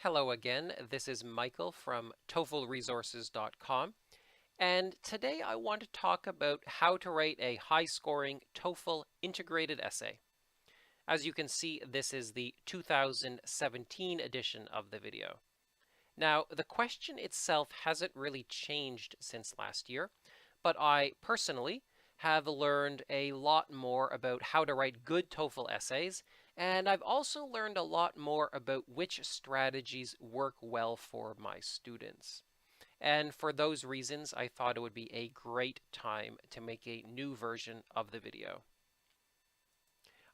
Hello again, this is Michael from TOEFLresources.com, and today I want to talk about how to write a high-scoring TOEFL integrated essay. As you can see, this is the 2017 edition of the video. Now, the question itself hasn't really changed since last year, but I personally have learned a lot more about how to write good TOEFL essays, and I've also learned a lot more about which strategies work well for my students. And for those reasons, I thought it would be a great time to make a new version of the video.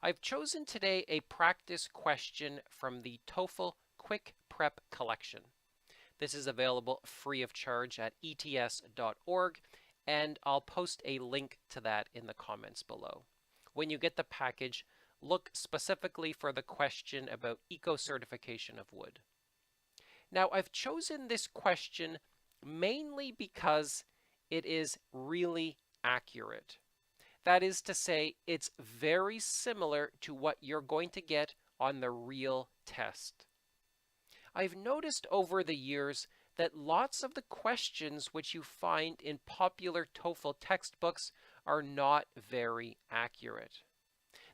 I've chosen today a practice question from the TOEFL Quick Prep Collection. This is available free of charge at ets.org, and I'll post a link to that in the comments below. When you get the package, look specifically for the question about eco-certification of wood. Now, I've chosen this question mainly because it is really accurate. That is to say, it's very similar to what you're going to get on the real test. I've noticed over the years that lots of the questions which you find in popular TOEFL textbooks are not very accurate.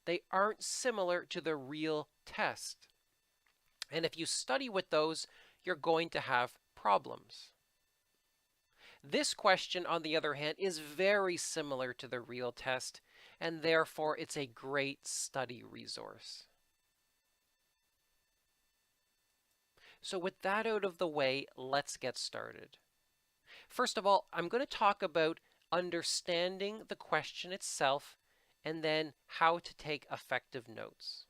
They aren't similar to the real test. And if you study with those, you're going to have problems. This question, on the other hand, is very similar to the real test, and therefore it's a great study resource. So with that out of the way, let's get started. First of all, I'm going to talk about understanding the question itself and then how to take effective notes.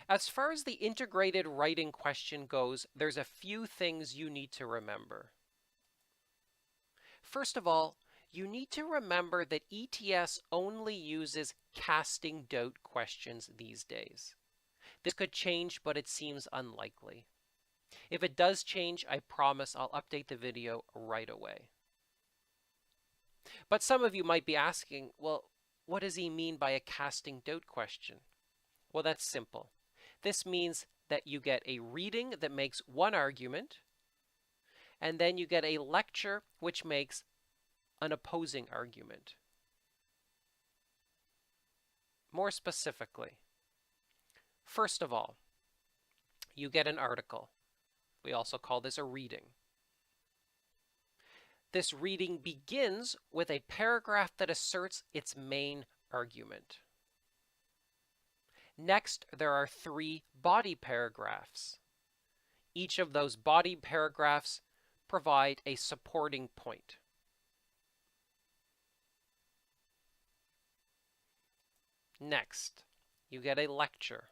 As far as the integrated writing question goes, there's a few things you need to remember. First of all, you need to remember that ETS only uses casting doubt questions these days. This could change, but it seems unlikely. If it does change, I promise I'll update the video right away. But some of you might be asking, well, what does he mean by a casting doubt question? Well, that's simple. This means that you get a reading that makes one argument, and then you get a lecture which makes an opposing argument. More specifically, first of all, you get an article. We also call this a reading. This reading begins with a paragraph that asserts its main argument. Next, there are 3 body paragraphs. Each of those body paragraphs provide a supporting point. Next, you get a lecture.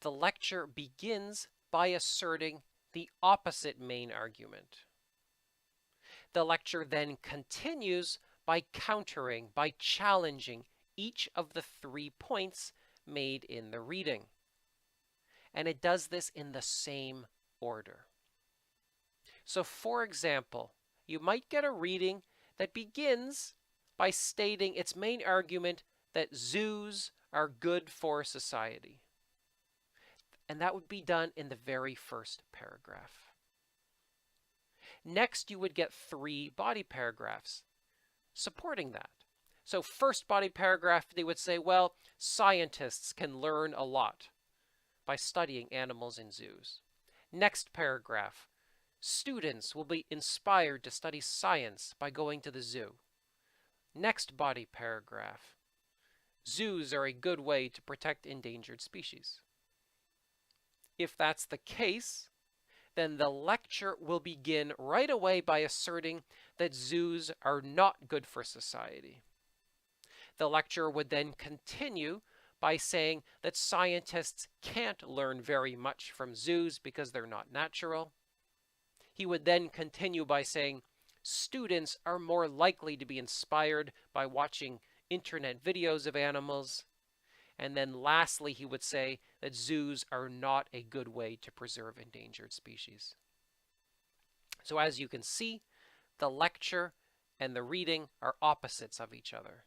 The lecture begins by asserting the opposite main argument. The lecture then continues by countering, by challenging each of the 3 points made in the reading. And it does this in the same order. So for example, you might get a reading that begins by stating its main argument that zoos are good for society. And that would be done in the very first paragraph. Next, you would get 3 body paragraphs supporting that. So first body paragraph, they would say, well, scientists can learn a lot by studying animals in zoos. Next paragraph, students will be inspired to study science by going to the zoo. Next body paragraph, zoos are a good way to protect endangered species. If that's the case, then the lecture will begin right away by asserting that zoos are not good for society. The lecture would then continue by saying that scientists can't learn very much from zoos because they're not natural. He would then continue by saying students are more likely to be inspired by watching internet videos of animals. And then lastly, he would say that zoos are not a good way to preserve endangered species. So as you can see, the lecture and the reading are opposites of each other.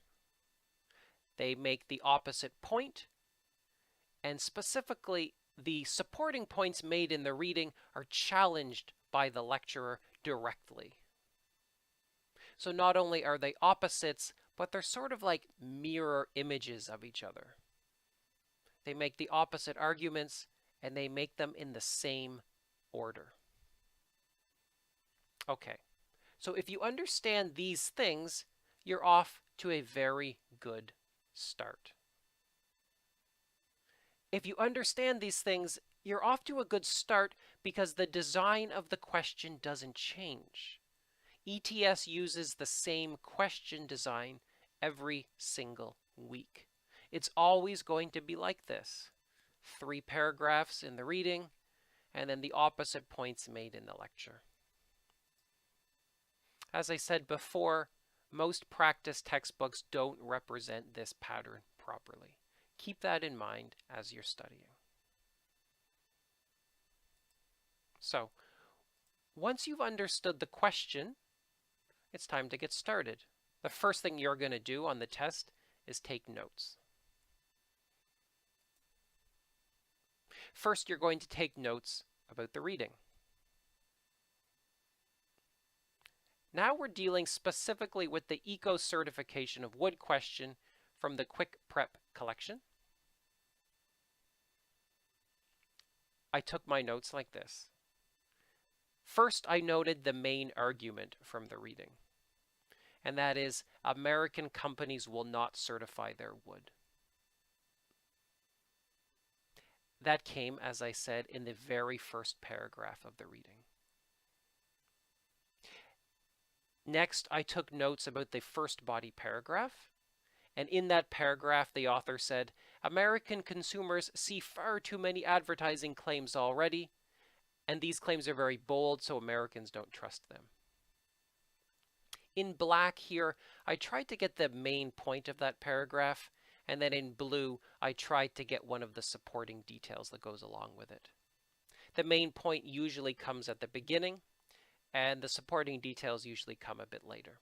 They make the opposite point, and specifically, the supporting points made in the reading are challenged by the lecturer directly. So not only are they opposites, but they're sort of like mirror images of each other. They make the opposite arguments, and they make them in the same order. Okay, so if you understand these things, you're off to a very good start. If you understand these things, you're off to a good start because the design of the question doesn't change. ETS uses the same question design every single week. It's always going to be like this. 3 paragraphs in the reading, and then the opposite points made in the lecture. As I said before, most practice textbooks don't represent this pattern properly. Keep that in mind as you're studying. So, once you've understood the question, it's time to get started. The first thing you're going to do on the test is take notes. First, you're going to take notes about the reading. Now we're dealing specifically with the Eco Certification of Wood question from the Quick Prep collection. I took my notes like this. First, I noted the main argument from the reading, and that is American companies will not certify their wood. That came, as I said, in the very first paragraph of the reading. Next, I took notes about the first body paragraph, and in that paragraph, the author said, American consumers see far too many advertising claims already, and these claims are very bold, so Americans don't trust them. In black here, I tried to get the main point of that paragraph, and then in blue, I tried to get one of the supporting details that goes along with it. The main point usually comes at the beginning, and the supporting details usually come a bit later.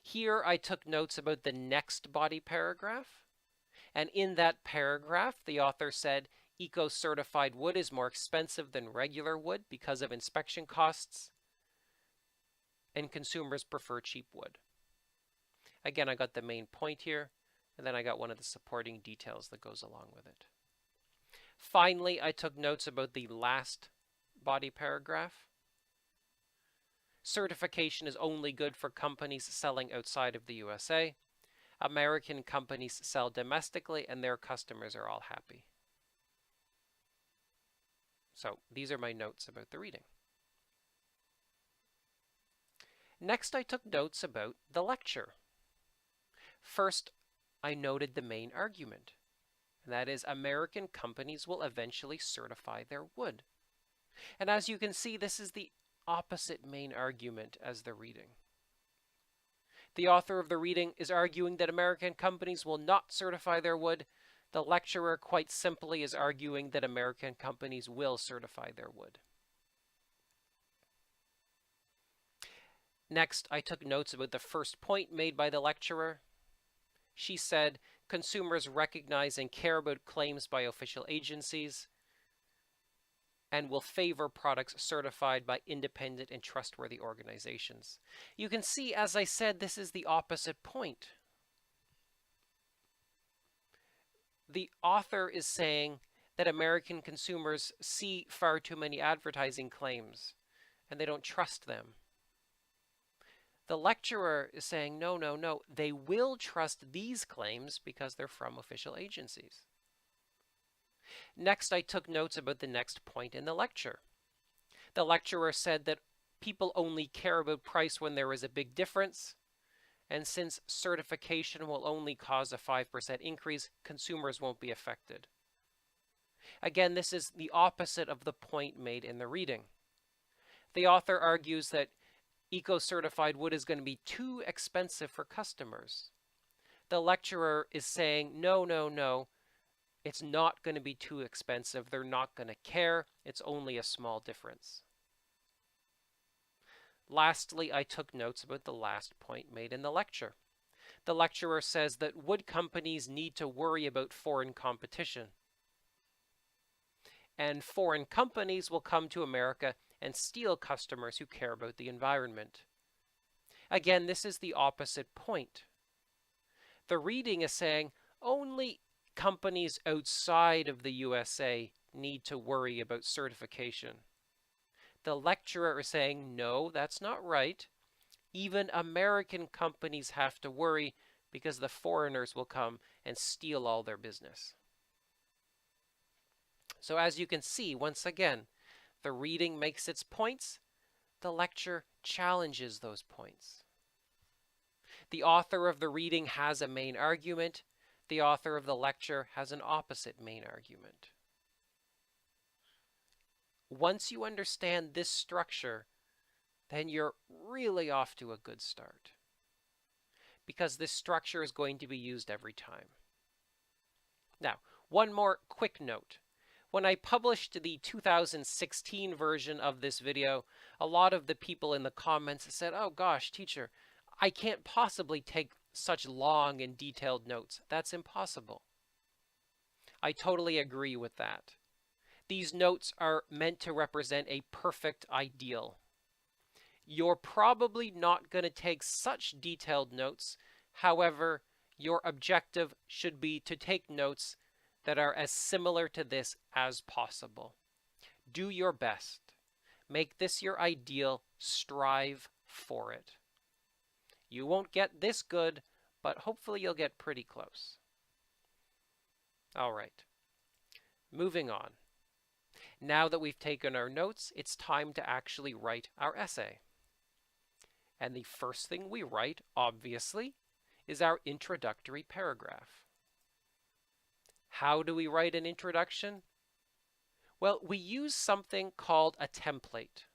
Here, I took notes about the next body paragraph, and in that paragraph, the author said, eco-certified wood is more expensive than regular wood because of inspection costs, and consumers prefer cheap wood. Again, I got the main point here, and then I got one of the supporting details that goes along with it. Finally, I took notes about the last body paragraph. Certification is only good for companies selling outside of the USA. American companies sell domestically, and their customers are all happy. So these are my notes about the reading. Next, I took notes about the lecture. First, I noted the main argument, and that is American companies will eventually certify their wood. And as you can see, this is the opposite main argument as the reading. The author of the reading is arguing that American companies will not certify their wood. The lecturer, quite simply, is arguing that American companies will certify their wood. Next, I took notes about the first point made by the lecturer. She said, consumers recognize and care about claims by official agencies and will favor products certified by independent and trustworthy organizations. You can see, as I said, this is the opposite point. The author is saying that American consumers see far too many advertising claims and they don't trust them. The lecturer is saying, no, no, no, they will trust these claims because they're from official agencies. Next, I took notes about the next point in the lecture. The lecturer said that people only care about price when there is a big difference, and since certification will only cause a 5% increase, consumers won't be affected. Again, this is the opposite of the point made in the reading. The author argues that eco-certified wood is going to be too expensive for customers. The lecturer is saying, no, no, no, it's not going to be too expensive. They're not going to care. It's only a small difference. Lastly, I took notes about the last point made in the lecture. The lecturer says that wood companies need to worry about foreign competition. and foreign companies will come to America and steal customers who care about the environment. Again, this is the opposite point. The reading is saying only companies outside of the USA need to worry about certification. The lecturer is saying, no, that's not right. Even American companies have to worry because the foreigners will come and steal all their business. So as you can see, once again, the reading makes its points, the lecture challenges those points. The author of the reading has a main argument, the author of the lecture has an opposite main argument. Once you understand this structure, then you're really off to a good start, because this structure is going to be used every time. Now, one more quick note. When I published the 2016 version of this video, a lot of the people in the comments said, oh gosh, teacher, I can't possibly take such long and detailed notes. That's impossible. I totally agree with that. These notes are meant to represent a perfect ideal. You're probably not going to take such detailed notes. However, your objective should be to take notes that are as similar to this as possible. Do your best. Make this your ideal. Strive for it. You won't get this good, but hopefully you'll get pretty close. All right. Moving on. Now that we've taken our notes, it's time to actually write our essay. And the first thing we write, obviously, is our introductory paragraph. How do we write an introduction? Well, we use something called a template.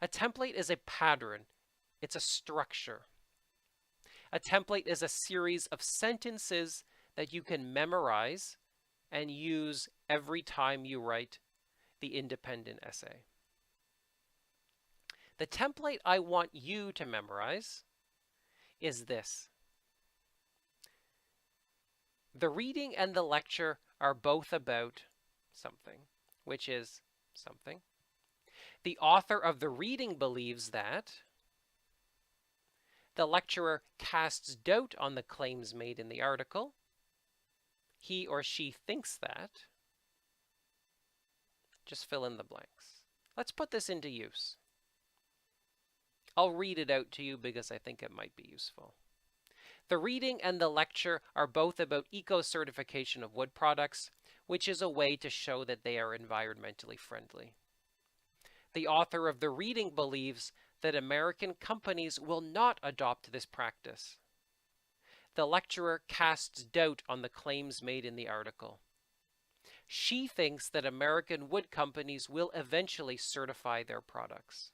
A template is a pattern. It's a structure. A template is a series of sentences that you can memorize and use every time you write the independent essay. The template I want you to memorize is this. The reading and the lecture are both about something, which is something. The author of the reading believes that. The lecturer casts doubt on the claims made in the article. He or she thinks that. Just fill in the blanks. Let's put this into use. I'll read it out to you because I think it might be useful. The reading and the lecture are both about eco-certification of wood products, which is a way to show that they are environmentally friendly. The author of the reading believes that American companies will not adopt this practice. The lecturer casts doubt on the claims made in the article. She thinks that American wood companies will eventually certify their products.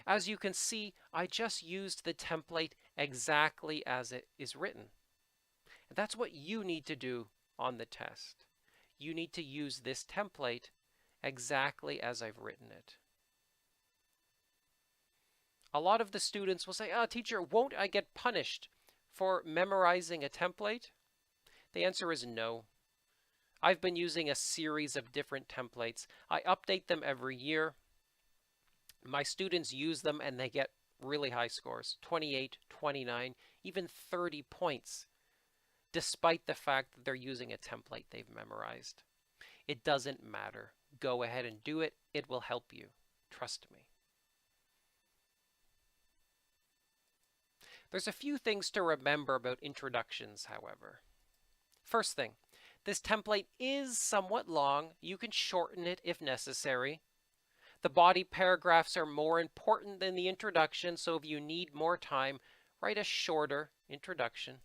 As you can see, I just used the template exactly as it is written. And that's what you need to do on the test. You need to use this template exactly as I've written it. A lot of the students will say, oh, teacher, won't I get punished for memorizing a template? The answer is no. I've been using a series of different templates. I update them every year. My students use them and they get really high scores, 28, 29, even 30 points, despite the fact that they're using a template they've memorized. It doesn't matter. Go ahead and do it. It will help you. Trust me. There's a few things to remember about introductions, however. First thing, this template is somewhat long. You can shorten it if necessary. The body paragraphs are more important than the introduction, so if you need more time, write a shorter introduction.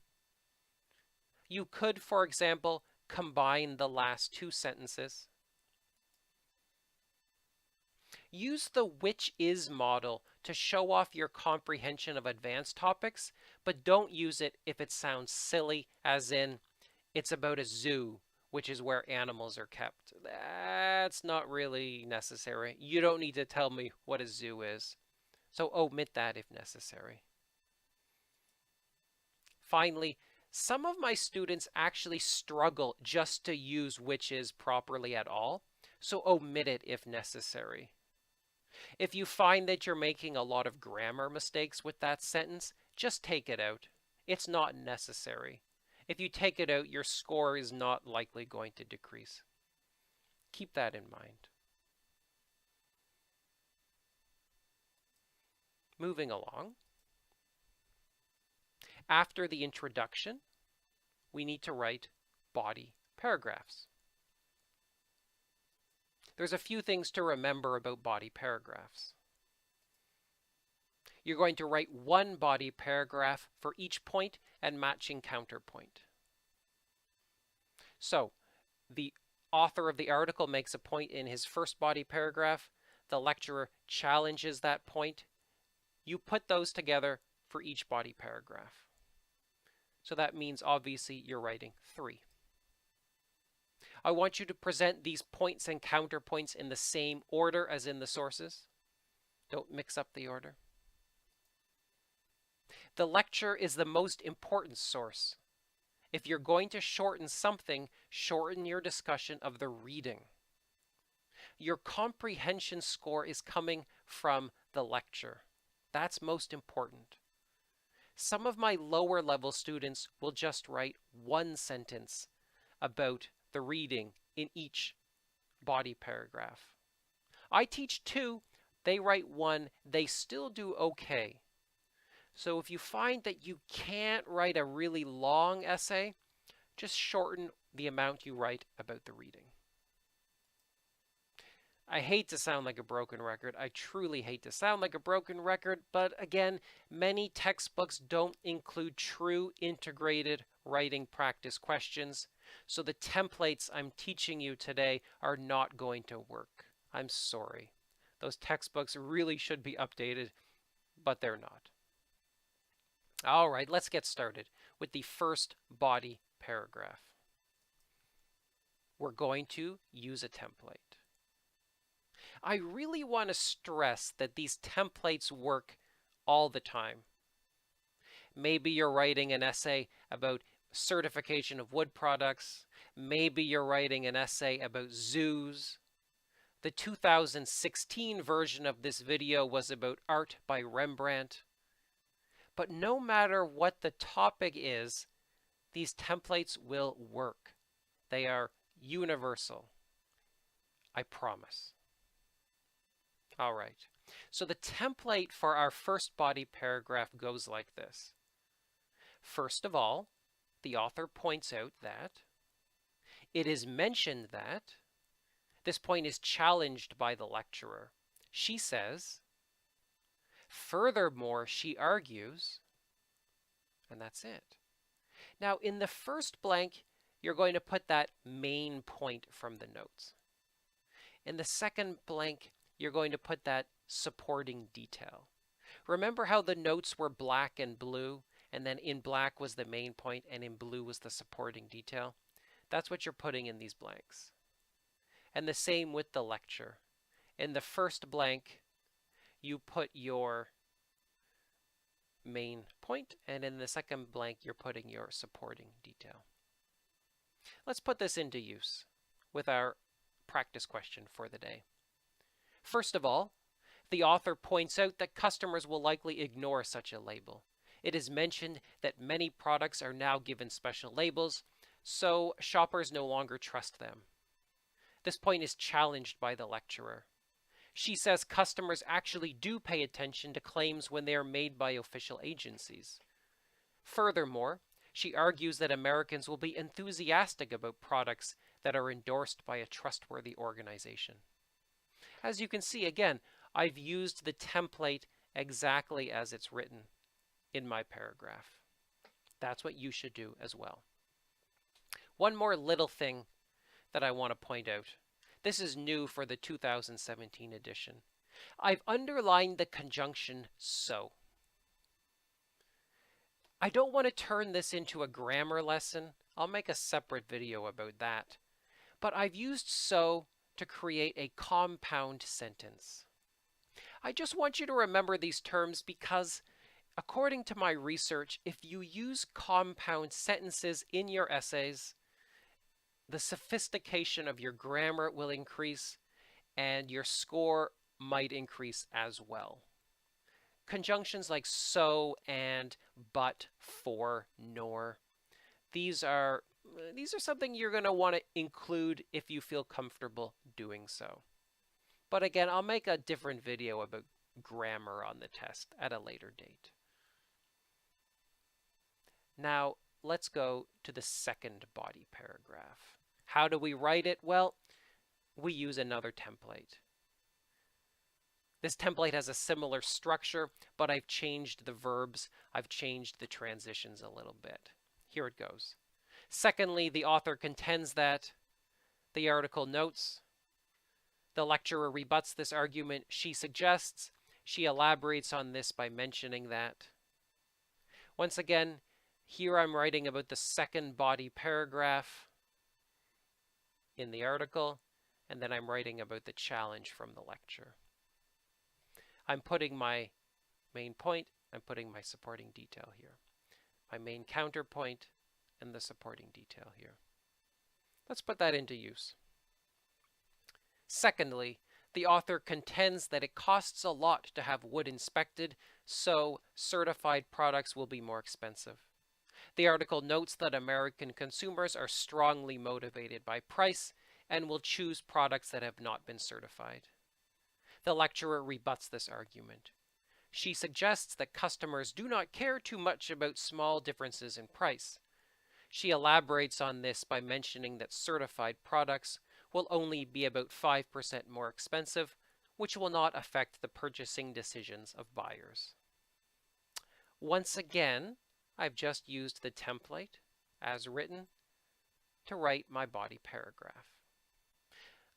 You could, for example, combine the last two sentences. Use the which is model to show off your comprehension of advanced topics, but don't use it if it sounds silly, as in, it's about a zoo, which is where animals are kept. That's not really necessary. You don't need to tell me what a zoo is. So omit that if necessary. Finally, Some of my students actually struggle just to use which is properly at all, so omit it if necessary. If you find that you're making a lot of grammar mistakes with that sentence, just take it out. It's not necessary. If you take it out, your score is not likely going to decrease. Keep that in mind. Moving along. After the introduction, we need to write body paragraphs. There's a few things to remember about body paragraphs. You're going to write one body paragraph for each point and matching counterpoint. So, the author of the article makes a point in his first body paragraph. The lecturer challenges that point. You put those together for each body paragraph. So that means obviously you're writing 3. I want you to present these points and counterpoints in the same order as in the sources. Don't mix up the order. The lecture is the most important source. If you're going to shorten something, shorten your discussion of the reading. Your comprehension score is coming from the lecture. That's most important. Some of my lower level students will just write one sentence about the reading in each body paragraph. I teach 2, they write 1, they still do okay. So if you find that you can't write a really long essay, just shorten the amount you write about the reading. I hate to sound like a broken record. I truly hate to sound like a broken record, but again, many textbooks don't include true integrated writing practice questions, so the templates I'm teaching you today are not going to work. I'm sorry. Those textbooks really should be updated, but they're not. All right, let's get started with the first body paragraph. We're going to use a template. I really want to stress that these templates work all the time. Maybe you're writing an essay about certification of wood products. Maybe you're writing an essay about zoos. The 2016 version of this video was about art by Rembrandt. But no matter what the topic is, these templates will work. They are universal. I promise. All right. So the template for our first body paragraph goes like this. First of all, the author points out that it is mentioned that this point is challenged by the lecturer. She says, furthermore, she argues, and that's it. Now, in the first blank, you're going to put that main point from the notes. In the second blank, you're going to put that supporting detail. Remember how the notes were black and blue, and then in black was the main point, and in blue was the supporting detail? That's what you're putting in these blanks. And the same with the lecture. In the first blank, you put your main point, and in the second blank, you're putting your supporting detail. Let's put this into use with our practice question for the day. First of all, the author points out that customers will likely ignore such a label. It is mentioned that many products are now given special labels, so shoppers no longer trust them. This point is challenged by the lecturer. She says customers actually do pay attention to claims when they are made by official agencies. Furthermore, she argues that Americans will be enthusiastic about products that are endorsed by a trustworthy organization. As you can see, again, I've used the template exactly as it's written in my paragraph. That's what you should do as well. One more little thing that I want to point out. This is new for the 2017 edition. I've underlined the conjunction so. I don't want to turn this into a grammar lesson. I'll make a separate video about that. But I've used so to create a compound sentence. I just want you to remember these terms because According to my research, if you use compound sentences in your essays, the sophistication of your grammar will increase and your score might increase as well. Conjunctions like so, and, but, for, nor, these are something you're going to want to include if you feel comfortable doing so. But again, I'll make a different video about grammar on the test at a later date. Now, let's go to the second body paragraph. How do we write it? Well, we use another template. This template has a similar structure, but I've changed the verbs, I've changed the transitions a little bit. Here it goes. Secondly, the author contends that the article notes, the lecturer rebuts this argument, she suggests, she elaborates on this by mentioning that. Once again, here I'm writing about the second body paragraph in the article, and then I'm writing about the challenge from the lecture. I'm putting my main point, I'm putting my supporting detail here. My main counterpoint and the supporting detail here. Let's put that into use. Secondly, the author contends that it costs a lot to have wood inspected, so certified products will be more expensive. The article notes that American consumers are strongly motivated by price and will choose products that have not been certified. The lecturer rebuts this argument. She suggests that customers do not care too much about small differences in price. She elaborates on this by mentioning that certified products will only be about 5% more expensive, which will not affect the purchasing decisions of buyers. Once again, I've just used the template as written to write my body paragraph.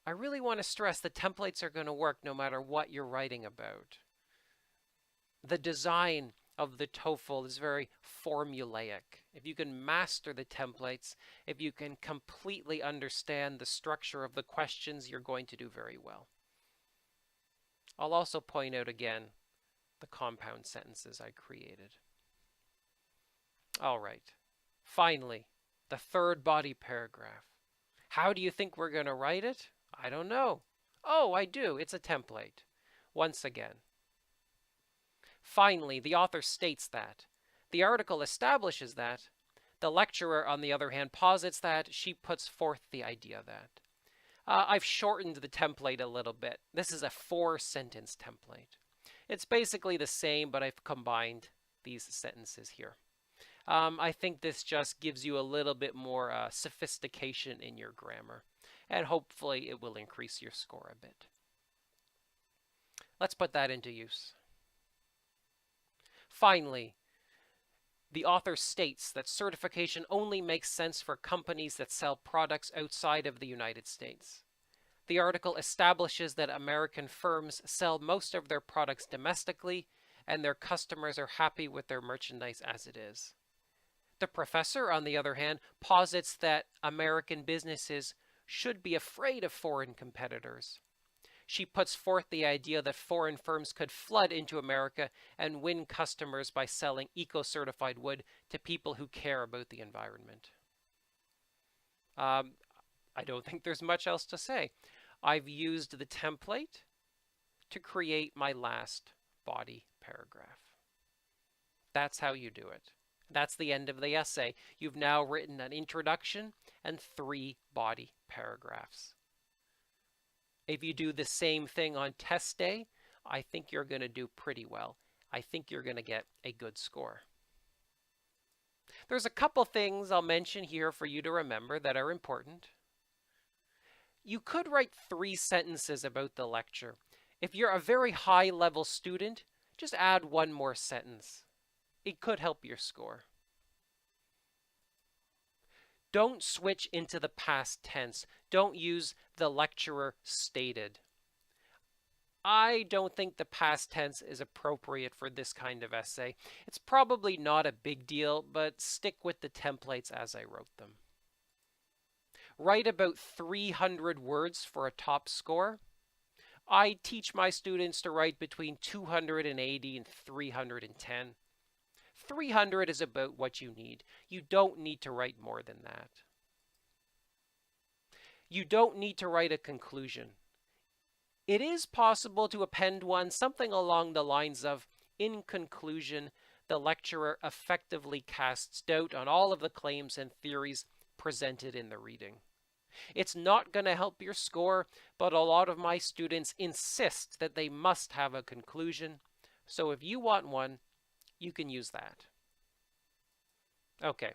I really want to stress that templates are going to work no matter what you're writing about. The design of the TOEFL is very formulaic. If you can master the templates, if you can completely understand the structure of the questions, you're going to do very well. I'll also point out again the compound sentences I created. All right. Finally, the third body paragraph. How do you think we're going to write it? I don't know. Oh, I do. It's a template. Once again. Finally, the author states that. The article establishes that. The lecturer, on the other hand, posits that. She puts forth the idea that. I've shortened the template a little bit. This is a 4-sentence template. It's basically the same, but I've combined these sentences here. I think this just gives you a little bit more sophistication in your grammar, and hopefully it will increase your score a bit. Let's put that into use. Finally, the author states that certification only makes sense for companies that sell products outside of the United States. The article establishes that American firms sell most of their products domestically, and their customers are happy with their merchandise as it is. The professor, on the other hand, posits that American businesses should be afraid of foreign competitors. She puts forth the idea that foreign firms could flood into America and win customers by selling eco-certified wood to people who care about the environment. I don't think there's much else to say. I've used the template to create my last body paragraph. That's how you do it. That's the end of the essay. You've now written an introduction and 3 body paragraphs. If you do the same thing on test day, I think you're going to do pretty well. I think you're going to get a good score. There's a couple things I'll mention here for you to remember that are important. You could write 3 sentences about the lecture. If you're a very high-level student, just add 1 more sentence. It could help your score. Don't switch into the past tense. Don't use the lecturer stated. I don't think the past tense is appropriate for this kind of essay. It's probably not a big deal, but stick with the templates as I wrote them. Write about 300 words for a top score. I teach my students to write between 280 and 310. 300 is about what you need. You don't need to write more than that. You don't need to write a conclusion. It is possible to append one, something along the lines of, in conclusion, the lecturer effectively casts doubt on all of the claims and theories presented in the reading. It's not going to help your score, but a lot of my students insist that they must have a conclusion. So if you want one, you can use that. Okay,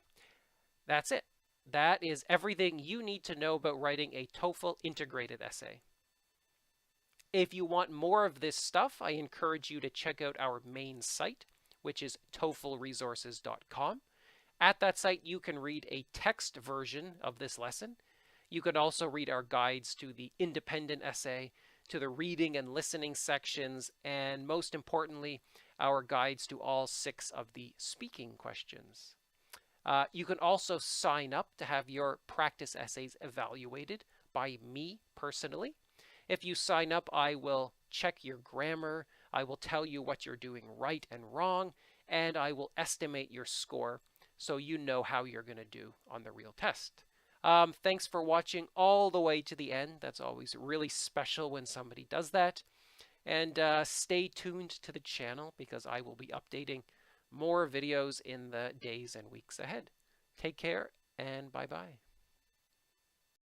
that's it. That is everything you need to know about writing a TOEFL integrated essay. If you want more of this stuff, I encourage you to check out our main site, which is TOEFLresources.com. At that site, you can read a text version of this lesson. You can also read our guides to the independent essay, to the reading and listening sections, and most importantly, our guides to all 6 of the speaking questions. You can also sign up to have your practice essays evaluated by me personally. If you sign up, I will check your grammar, I will tell you what you're doing right and wrong, and I will estimate your score so you know how you're going to do on the real test. Thanks for watching all the way to the end. That's always really special when somebody does that. And stay tuned to the channel because I will be updating more videos in the days and weeks ahead. Take care and bye-bye.